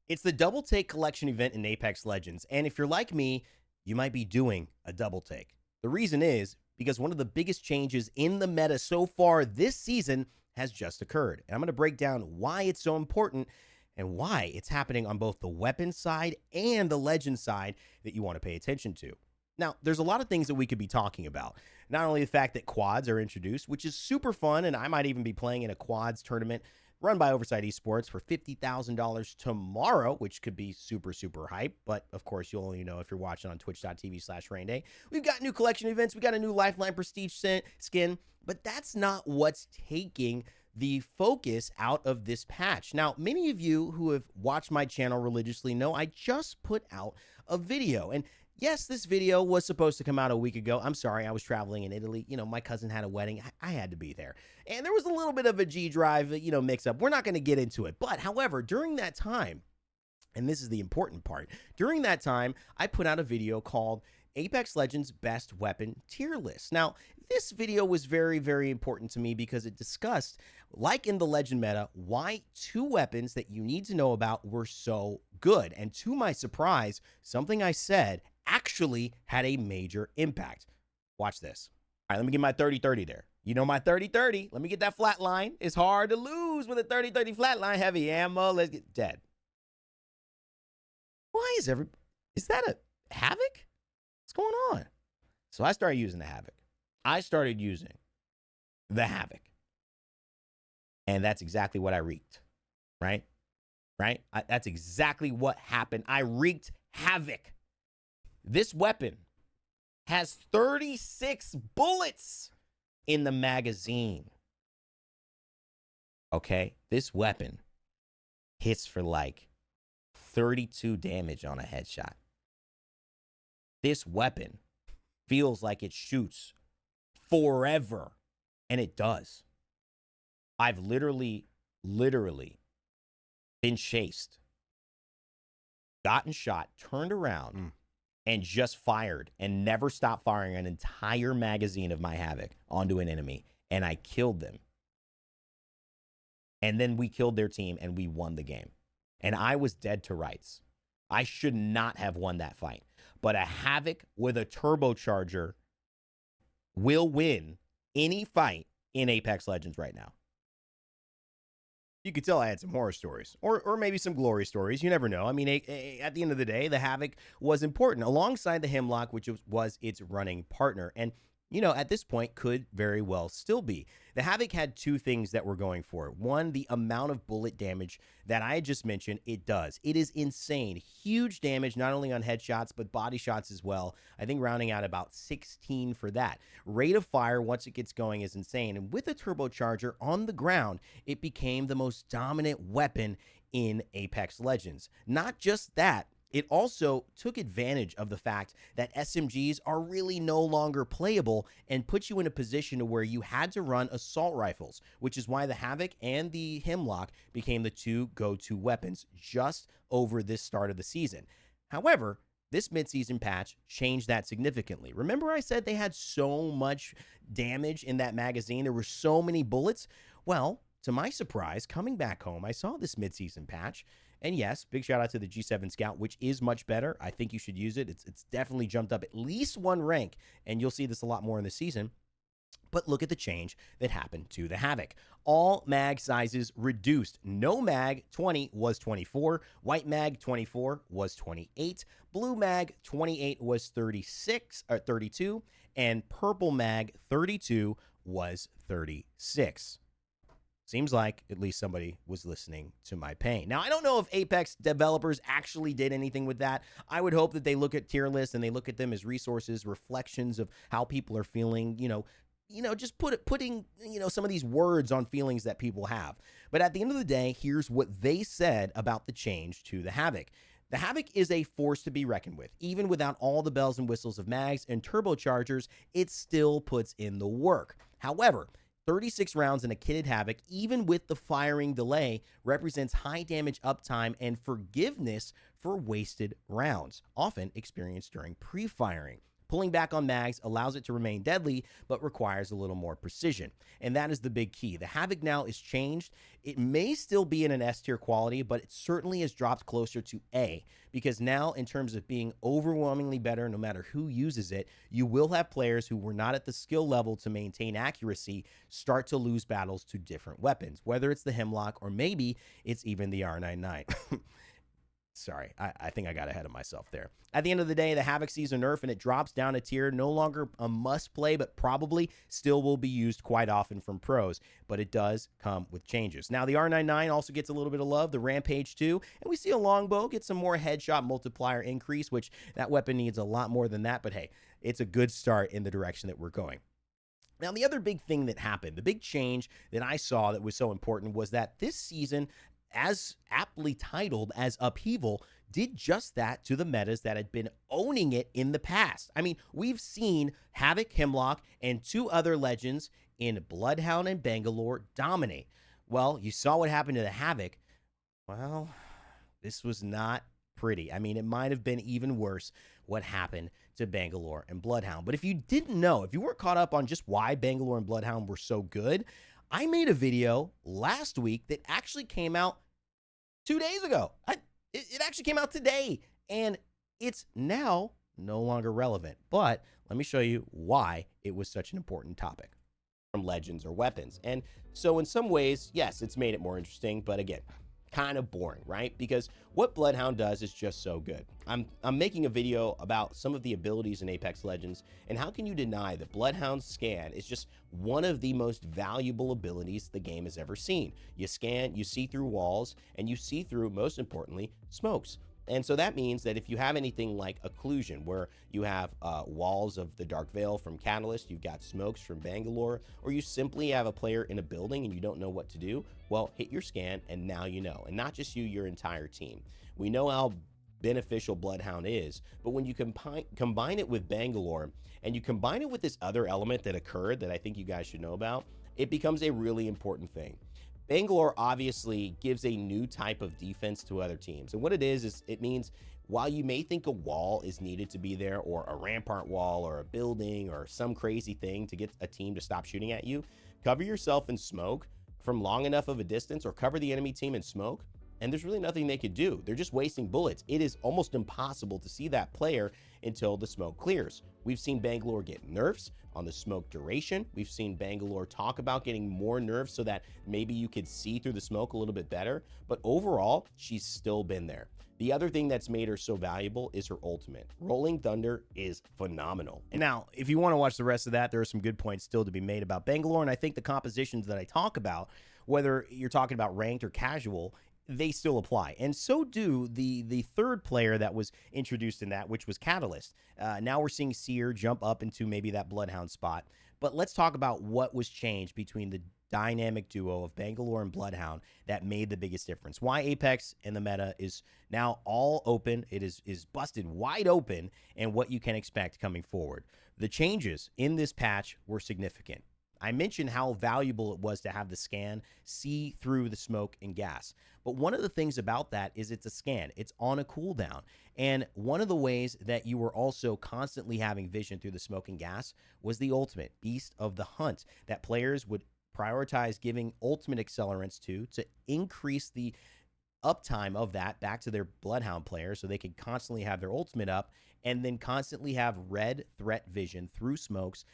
It's the Double Take Collection event in Apex Legends, and if you're like me, you might be doing a double take. The reason is because one of the biggest changes in the meta so far this season has just occurred. And I'm going to break down why it's so important and why it's happening on both the weapon side and the legend side that you want to pay attention to. Now, there's a lot of things that we could be talking about. Not only the fact that quads are introduced, which is super fun, and I might even be playing in a quads tournament run by Oversight Esports for $50,000 tomorrow, which could be super, super hype. But of course, you'll only know if you're watching on twitch.tv/rainday. We've got new collection events. We got a new Lifeline Prestige skin, but that's not what's taking the focus out of this patch. Now, many of you who have watched my channel religiously know I just put out a video, and yes, this video was supposed to come out a week ago. I'm sorry, I was traveling in Italy. You know, my cousin had a wedding. I had to be there. And there was a little bit of a G drive, mix up. We're not going to get into it. But however, during that time, and this is the important part, during that time, I put out a video called Apex Legends Best Weapon Tier List. Now, this video was very, very important to me because it discussed, like in the Legend meta, why two weapons that you need to know about were so good. And to my surprise, something I said actually had a major impact. Watch this. All right, let me get my 30-30 there. You know my 30-30. Let me get that flat line. It's hard to lose with a 30-30 flat line. Heavy ammo. Let's get dead. Why is that a Havoc? What's going on? So I started using the Havoc. I started using the Havoc. And that's exactly what I wreaked. Right? That's exactly what happened. I wreaked havoc. This weapon has 36 bullets in the magazine. Okay? This weapon hits for like 32 damage on a headshot. This weapon feels like it shoots forever. And it does. I've literally been chased, gotten shot, turned around, and just fired and never stopped firing an entire magazine of my Havoc onto an enemy. And I killed them. And then we killed their team and we won the game. And I was dead to rights. I should not have won that fight. But a Havoc with a turbocharger will win any fight in Apex Legends right now. You could tell I had some horror stories or maybe some glory stories. You never know. I mean, at the end of the day, the Havoc was important alongside the Hemlock, which was its running partner. And, at this point could very well still be. The Havoc had two things that were going for it. One, the amount of bullet damage that I just mentioned, it does. It is insane. Huge damage, not only on headshots, but body shots as well. I think rounding out about 16 for that. Rate of fire, once it gets going, is insane. And with a turbocharger on the ground, it became the most dominant weapon in Apex Legends. Not just that, it also took advantage of the fact that SMGs are really no longer playable and put you in a position to where you had to run assault rifles, which is why the Havoc and the Hemlock became the two go-to weapons just over this start of the season. However, this midseason patch changed that significantly. Remember I said they had so much damage in that magazine? There were so many bullets? Well, to my surprise, coming back home, I saw this midseason patch. And yes, big shout out to the G7 Scout, which is much better. I think you should use it. It's definitely jumped up at least one rank, and you'll see this a lot more in the season. But look at the change that happened to the Havoc. All mag sizes reduced. No mag 20 was 24. White mag 24 was 28. Blue mag 28 was 32. And purple mag 32 was 36. Seems like at least somebody was listening to my pain. Now, I don't know if Apex developers actually did anything with that. I would hope that they look at tier lists and they look at them as resources, reflections of how people are feeling, just putting some of these words on feelings that people have. But at the end of the day, here's what they said about the change to the Havoc. The Havoc is a force to be reckoned with. Even without all the bells and whistles of mags and turbochargers, it still puts in the work. However, 36 rounds in a kitted Havoc, even with the firing delay, represents high damage uptime and forgiveness for wasted rounds, often experienced during pre-firing. Pulling back on mags allows it to remain deadly, but requires a little more precision. And that is the big key. The Havoc now is changed. It may still be in an S tier quality, but it certainly has dropped closer to A, because now in terms of being overwhelmingly better, no matter who uses it, you will have players who were not at the skill level to maintain accuracy start to lose battles to different weapons, whether it's the Hemlock or maybe it's even the R99. Sorry, I think I got ahead of myself there. At the end of the day, the Havoc sees a nerf and it drops down a tier. No longer a must play, but probably still will be used quite often from pros. But it does come with changes. Now, the R99 also gets a little bit of love, the Rampage too. And we see a longbow get some more headshot multiplier increase, which that weapon needs a lot more than that. But hey, it's a good start in the direction that we're going. Now, the other big thing that happened, the big change that I saw that was so important was that this season, as aptly titled as Upheaval, did just that to the metas that had been owning it in the past. I mean, we've seen Havoc, Hemlock, and 2 other legends in Bloodhound and Bangalore dominate. Well, you saw what happened to the Havoc. Well, this was not pretty. I mean, it might have been even worse what happened to Bangalore and Bloodhound. But if you didn't know, if you weren't caught up on just why Bangalore and Bloodhound were so good, I made a video last week that actually came out 2 days ago. It actually came out today, and it's now no longer relevant. But let me show you why it was such an important topic from legends or weapons. And so in some ways, yes, it's made it more interesting, but again, kind of boring, right? Because what Bloodhound does is just so good. I'm making a video about some of the abilities in Apex Legends, and how can you deny that Bloodhound's scan is just one of the most valuable abilities the game has ever seen. You scan, you see through walls, and you see through, most importantly, smokes. And so that means that if you have anything like occlusion, where you have walls of the Dark Veil from Catalyst, you've got smokes from Bangalore, or you simply have a player in a building and you don't know what to do, well, hit your scan and now you know. And not just you, your entire team. We know how beneficial Bloodhound is, but when you combine it with Bangalore and you combine it with this other element that occurred that I think you guys should know about, it becomes a really important thing. Bangalore obviously gives a new type of defense to other teams. And what it is it means while you may think a wall is needed to be there, or a rampart wall or a building or some crazy thing to get a team to stop shooting at you, cover yourself in smoke from long enough of a distance, or cover the enemy team in smoke, and there's really nothing they could do. They're just wasting bullets. It is almost impossible to see that player until the smoke clears. We've seen Bangalore get nerfs on the smoke duration. We've seen Bangalore talk about getting more nerfs so that maybe you could see through the smoke a little bit better. But overall, she's still been there. The other thing that's made her so valuable is her ultimate. Rolling Thunder is phenomenal. And now, if you want to watch the rest of that, there are some good points still to be made about Bangalore. And I think the compositions that I talk about, whether you're talking about ranked or casual, they still apply. And so do the third player that was introduced in that, which was Catalyst. Now we're seeing Seer jump up into maybe that Bloodhound spot. But let's talk about what was changed between the dynamic duo of Bangalore and Bloodhound that made the biggest difference. Why Apex and the meta is now all open. It is busted wide open, and what you can expect coming forward. The changes in this patch were significant. I mentioned how valuable it was to have the scan see through the smoke and gas. But one of the things about that is it's a scan. It's on a cooldown. And one of the ways that you were also constantly having vision through the smoke and gas was the ultimate, Beast of the Hunt, that players would prioritize giving ultimate accelerants to increase the uptime of that back to their Bloodhound players so they could constantly have their ultimate up and then constantly have red threat vision through smokes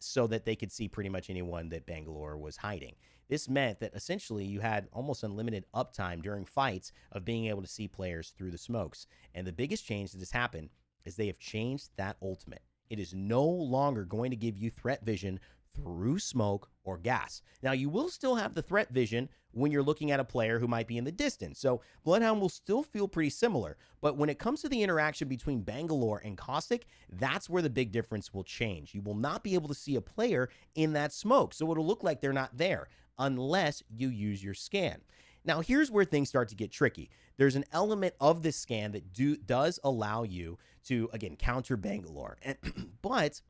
so that they could see pretty much anyone that Bangalore was hiding. This meant that essentially you had almost unlimited uptime during fights of being able to see players through the smokes. And the biggest change that has happened is they have changed that ultimate. It is no longer going to give you threat vision through smoke or gas. Now, you will still have the threat vision when you're looking at a player who might be in the distance. So Bloodhound will still feel pretty similar. But when it comes to the interaction between Bangalore and Caustic, that's where the big difference will change. You will not be able to see a player in that smoke. So it'll look like they're not there unless you use your scan. Now, here's where things start to get tricky. There's an element of this scan that does allow you to, again, counter Bangalore. But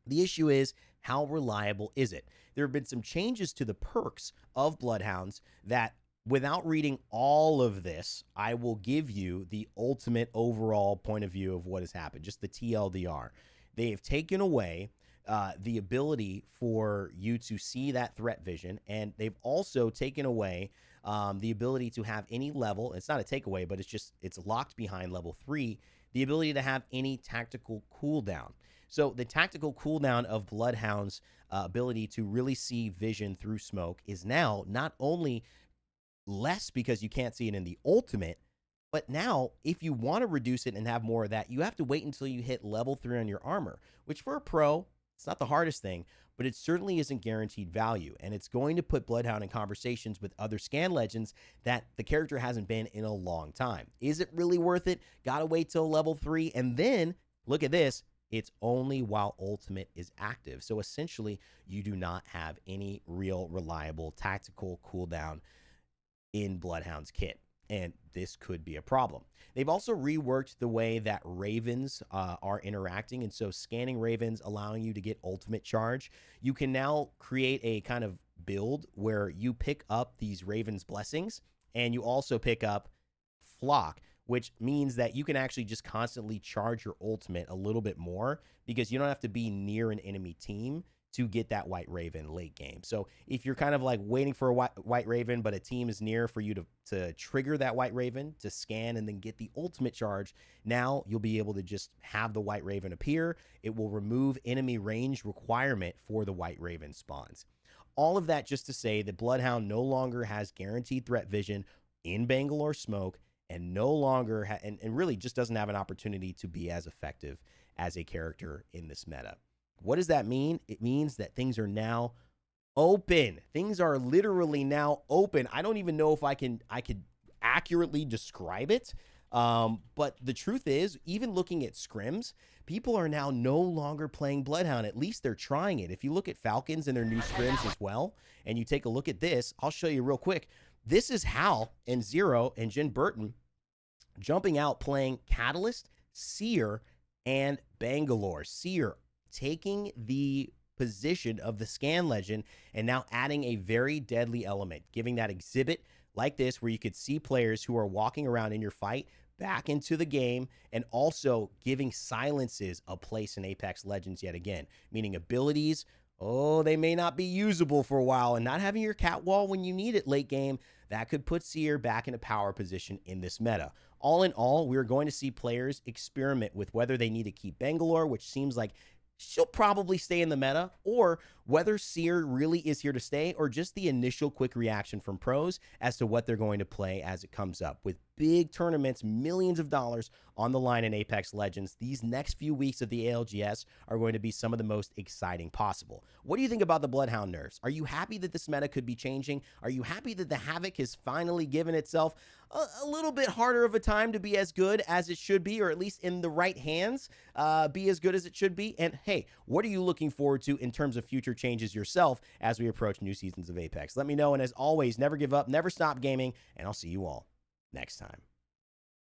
the issue is, how reliable is it? There have been some changes to the perks of Bloodhounds that, without reading all of this, I will give you the ultimate overall point of view of what has happened, just the TLDR. they have taken away the ability for you to see that threat vision, and they've also taken away the ability to have any level. It's not a takeaway, but it's locked behind level 3, the ability to have any tactical cooldown. So the tactical cooldown of Bloodhound's ability to really see vision through smoke is now not only less because you can't see it in the ultimate, but now if you want to reduce it and have more of that, you have to wait until you hit level 3 on your armor, which for a pro, it's not the hardest thing, but it certainly isn't guaranteed value. And it's going to put Bloodhound in conversations with other scan legends that the character hasn't been in a long time. Is it really worth it? Gotta wait till level 3. And then, look at this, it's only while ultimate is active. So essentially, you do not have any real reliable tactical cooldown in Bloodhound's kit. And this could be a problem. They've also reworked the way that ravens are interacting. And so scanning ravens, allowing you to get ultimate charge. You can now create a kind of build where you pick up these ravens blessings, and you also pick up flock, which means that you can actually just constantly charge your ultimate a little bit more because you don't have to be near an enemy team to get that white raven late game. So if you're kind of like waiting for a white raven, but a team is near for you to trigger that white raven to scan and then get the ultimate charge, now you'll be able to just have the white raven appear. It will remove enemy range requirement for the white raven spawns. All of that just to say that Bloodhound no longer has guaranteed threat vision in Bangalore smoke, and no longer and really just doesn't have an opportunity to be as effective as a character in this meta. What does that mean? It means that things are now open. Things are literally now open. I don't even know if I could accurately describe it. But the truth is, even looking at scrims, people are now no longer playing Bloodhound. At least they're trying it. If you look at Falcons and their new scrims as well, and you take a look at this, I'll show you real quick. This is Hal and Zero and Jen Burton jumping out playing Catalyst, Seer, and Bangalore. Seer taking the position of the scan legend and now adding a very deadly element, giving that exhibit like this where you could see players who are walking around in your fight back into the game, and also giving silences a place in Apex Legends yet again, meaning abilities, they may not be usable for a while, and not having your cat wall when you need it late game, that could put Seer back in a power position in this meta. All in all, we're going to see players experiment with whether they need to keep Bangalore, which seems like she'll probably stay in the meta, or whether Seer really is here to stay, or just the initial quick reaction from pros as to what they're going to play as it comes up. With big tournaments, millions of dollars on the line in Apex Legends, these next few weeks of the ALGS are going to be some of the most exciting possible. What do you think about the Bloodhound nerfs? Are you happy that this meta could be changing? Are you happy that the Havoc has finally given itself a little bit harder of a time to be as good as it should be, or at least in the right hands, be as good as it should be? And hey, what are you looking forward to in terms of future changes yourself as we approach new seasons of Apex? Let me know, and as always, never give up, never stop gaming, and I'll see you all next time.